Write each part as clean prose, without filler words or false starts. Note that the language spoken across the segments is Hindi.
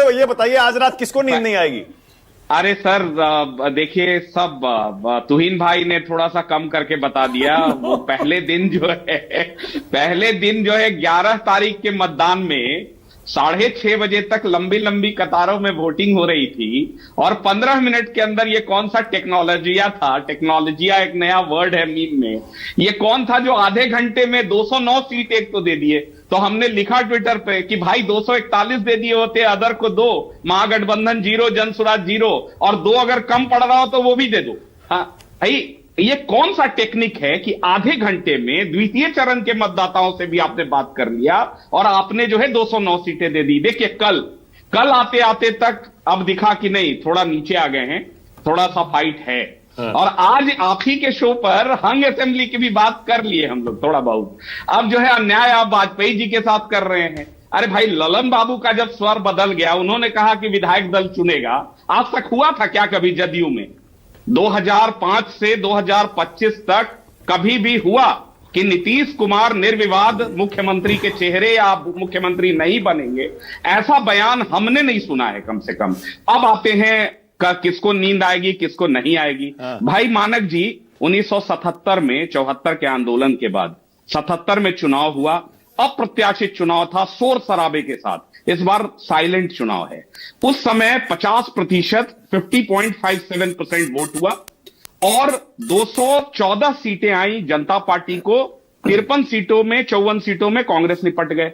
हो, ये बताइए आज रात किसको नींद नहीं आएगी? अरे सर, देखिए सब तुहिन भाई ने थोड़ा सा कम करके बता दिया। वो पहले दिन जो है 11 तारीख के मतदान में 6:30 बजे तक लंबी लंबी कतारों में वोटिंग हो रही थी, और 15 मिनट के अंदर ये कौन सा टेक्नोलॉजिया था, टेक्नोलॉजिया एक नया वर्ड है मीम में, ये कौन था जो आधे घंटे में 209 सीट एक तो दे दिए। तो हमने लिखा ट्विटर पे कि भाई 241 दे दिए होते, अदर को 2, महागठबंधन 0, जनसुराज 0, और 2 अगर कम पड़ रहा हो तो वो भी दे दो। हाँ भाई, ये कौन सा टेक्निक है कि आधे घंटे में द्वितीय चरण के मतदाताओं से भी आपने बात कर लिया और आपने जो है 209 सीटें दे दी। देखिए कल आते आते तक अब दिखा कि नहीं, थोड़ा नीचे आ गए हैं, थोड़ा सा फाइट है। और आज आप ही के शो पर हंग असेंबली की भी बात कर लिए हम लोग थोड़ा बहुत। अब जो है अन्याय आप वाजपेयी जी के साथ कर रहे हैं। अरे भाई, ललन बाबू का जब स्वर बदल गया, उन्होंने कहा कि विधायक दल चुनेगा, आज तक हुआ था क्या कभी जदयू में? 2005 से 2025 तक कभी भी हुआ कि नीतीश कुमार निर्विवाद मुख्यमंत्री के चेहरे या मुख्यमंत्री नहीं बनेंगे? ऐसा बयान हमने नहीं सुना है कम से कम। अब आते हैं किसको नींद आएगी किसको नहीं आएगी। भाई मानक जी, 1977 में 74 के आंदोलन के बाद 77 में चुनाव हुआ, अप्रत्याशित चुनाव था, शोर शराबे के साथ। इस बार साइलेंट चुनाव है। उस समय 50%, 50.57% वोट हुआ और 214 सीटें आई जनता पार्टी को। 53 सीटों में 54 सीटों में कांग्रेस निपट गए।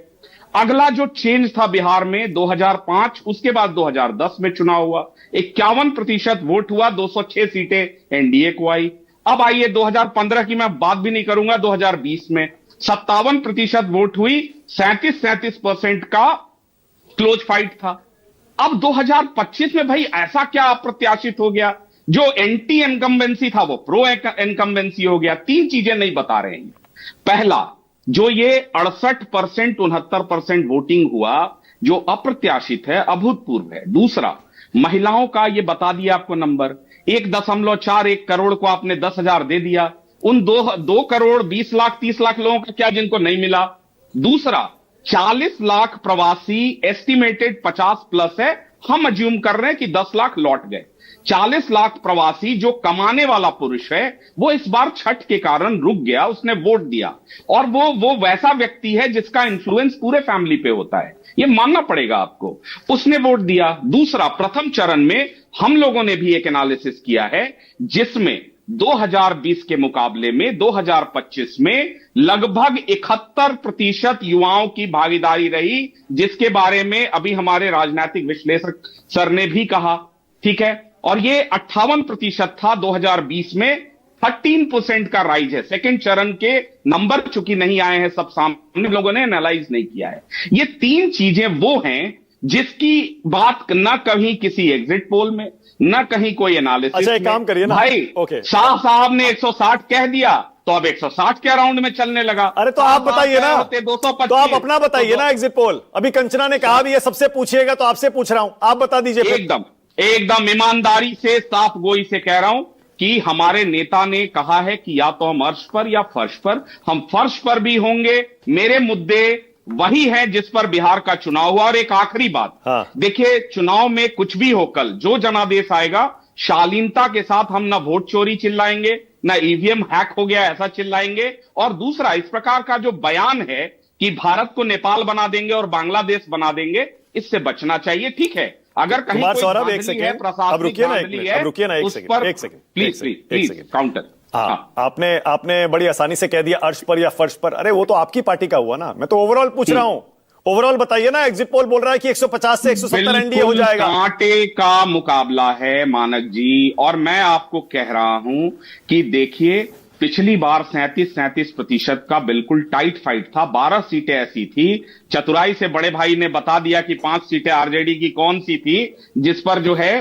अगला जो चेंज था बिहार में 2005, उसके बाद 2010 में चुनाव हुआ, 51% वोट हुआ, 206 सीटें एनडीए को आई। अब आइए 2015 की मैं बात भी नहीं करूंगा, 2020 में 57% वोट हुई, 37% का क्लोज फाइट था। अब 2025 में भाई ऐसा क्या अप्रत्याशित हो गया? जो एंटी इनकम्बेंसी था वो प्रो इनकम्बेंसी हो गया। 3 चीजें नहीं बता रहे हैं। पहला, जो ये 68%, 69% वोटिंग हुआ, जो अप्रत्याशित है, अभूतपूर्व है। दूसरा, महिलाओं का ये बता दिया आपको नंबर, 1.41 करोड़ को आपने 10,000 दे दिया। उन 2 करोड़ 20 लाख 30 लाख लोगों का क्या जिनको नहीं मिला? दूसरा, 40 लाख प्रवासी, एस्टिमेटेड 50 प्लस है, हम अज्यूम कर रहे हैं कि 10 लाख लौट गए। 40 लाख प्रवासी जो कमाने वाला पुरुष है, वो इस बार छठ के कारण रुक गया, उसने वोट दिया। और वो वैसा व्यक्ति है जिसका इन्फ्लुएंस पूरे फैमिली पे होता है, ये मानना पड़ेगा आपको। उसने वोट दिया। दूसरा, प्रथम चरण में हम लोगों ने भी एक एनालिसिस किया है जिसमें 2020 के मुकाबले में 2025 में लगभग 71% युवाओं की भागीदारी रही, जिसके बारे में अभी हमारे राजनीतिक विश्लेषक सर ने भी कहा। ठीक है, और ये 58% था 2020 में, 13% का राइज है। सेकंड चरण के नंबर चूंकि नहीं आए हैं, सब सामने लोगों ने एनालाइज नहीं किया है। ये 3 चीजें वो हैं जिसकी बात न कहीं किसी एग्जिट पोल में, न कहीं कोई एनालिसिस। अच्छा, एक काम करिए ना भाई, शाह साहब ने 160 कह दिया तो अब 160 के राउंड में चलने लगा। अरे तो आप बताइए ना, 225, तो आप अपना बताइए ना एग्जिट पोल। अभी कंचना ने कहा भी ये सबसे पूछिएगा, तो आपसे पूछ रहा हूं, आप बता दीजिए। एकदम ईमानदारी से, साफ गोई से कह रहा हूं कि हमारे नेता ने कहा है कि या तो हम अर्श पर या फर्श पर, हम फर्श पर भी होंगे। मेरे मुद्दे वही है जिस पर बिहार का चुनाव हुआ। और एक आखिरी बात, देखिए चुनाव में कुछ भी हो, कल जो जनादेश आएगा, शालीनता के साथ हम ना वोट चोरी चिल्लाएंगे, ना ईवीएम हैक हो गया ऐसा चिल्लाएंगे। और दूसरा, इस प्रकार का जो बयान है कि भारत को नेपाल बना देंगे और बांग्लादेश बना देंगे, इससे बचना चाहिए। ठीक है, अगर कहीं कुमार सौरभ, एक सेकंड, अब रुकिए ना, एक सेकंड, प्लीज काउंटर। आपने बड़ी आसानी से कह दिया अर्श पर या फर्श पर। अरे वो तो आपकी पार्टी का हुआ ना, मैं तो ओवरऑल पूछ रहा हूं। ओवरऑल बताइए ना। एग्जिट पोल बोल रहा है कि 150 से 170 एनडीए हो जाएगा। कांटे का मुकाबला है मानक जी, और मैं आपको कह रहा हूं कि देखिए पिछली बार 37% का बिल्कुल टाइट फाइट था। 12 सीटें ऐसी थी, चतुराई से बड़े भाई ने बता दिया कि 5 सीटें आरजेडी की कौन सी थी जिस पर जो है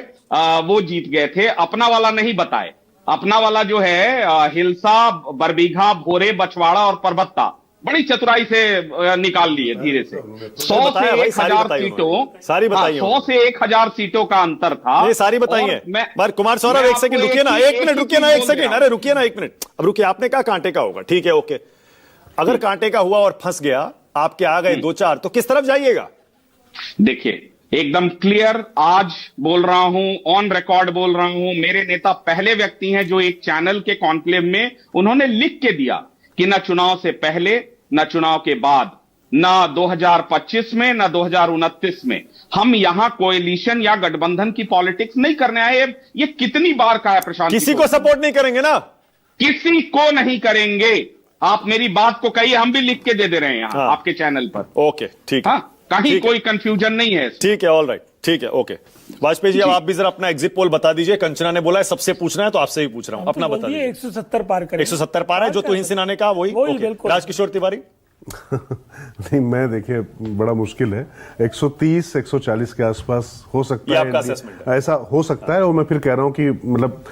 वो जीत गए थे। अपना वाला नहीं बताए, अपना वाला जो है हिलसा, बरबीघा, भोरे, बछवाड़ा और परबत्ता बड़ी चतुराई से निकाल लिए धीरे से। 100 से 1000 सीटों, सारी बताइए। 100 से 1000 सीटों का अंतर था। ये सारी बताइए। कुमार सौरभ, एक सेकंड रुकिए ना, 1 मिनट रुकिए ना, 1 सेकंड, अरे रुकिए ना 1 मिनट। अब रुकिए, आपने कहा कांटे का होगा, ठीक है, ओके। अगर कांटे का हुआ और फंस गया, आपके आ गए 2-4, तो किस तरफ जाइएगा? देखिए एकदम क्लियर आज बोल रहा हूं, ऑन रिकॉर्ड बोल रहा हूं, मेरे नेता पहले व्यक्ति हैं जो एक चैनल के कॉन्क्लेव में उन्होंने लिख के दिया कि न चुनाव से पहले न चुनाव के बाद, न 2025 में न 2029 में हम यहां कोएलिशन या गठबंधन की पॉलिटिक्स नहीं करने आए। ये कितनी बार कहा है प्रशांत, किसी को सपोर्ट नहीं करेंगे ना, किसी को नहीं करेंगे। आप मेरी बात को कहिए, हम भी लिख के दे रहे हैं यहां हाँ। आपके चैनल पर। ओके ठीक है, हाँ, कहीं ठीक है। कोई कंफ्यूजन नहीं है। ठीक है, ऑल राइट, ठीक है, ओके। वाजपेयी जी, अब आप भी जरा अपना एग्जिट पोल बता दीजिए। कंचना ने बोला है सबसे पूछना है, तो आपसे ही पूछ रहा हूं, अपना बता दीजिए। 170 पार करें। 170 पार है, जो तुहिन सिन्हा ने कहा वही। वही, ओके। बिल्कुल। राजकिशोर तिवारी, नहीं, मैं देखिए बड़ा मुश्किल है। 130 140 के आसपास हो सकता ये है, आपका assessment है। ऐसा हो सकता है। और मैं फिर कह रहा हूं कि मतलब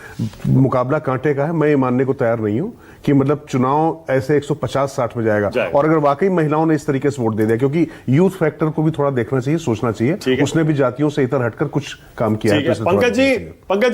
मुकाबला कांटे का है। मैं ये मानने को तैयार नहीं हूं कि मतलब चुनाव ऐसे 150-60 में जाएगा। और अगर वाकई महिलाओं ने इस तरीके से वोट दे दिया, क्योंकि यूथ फैक्टर को भी थोड़ा देखना चाहिए, सोचना चाहिए। उसने भी जातियों से इतर हटकर कुछ काम किया है। पंकज जी, पंकज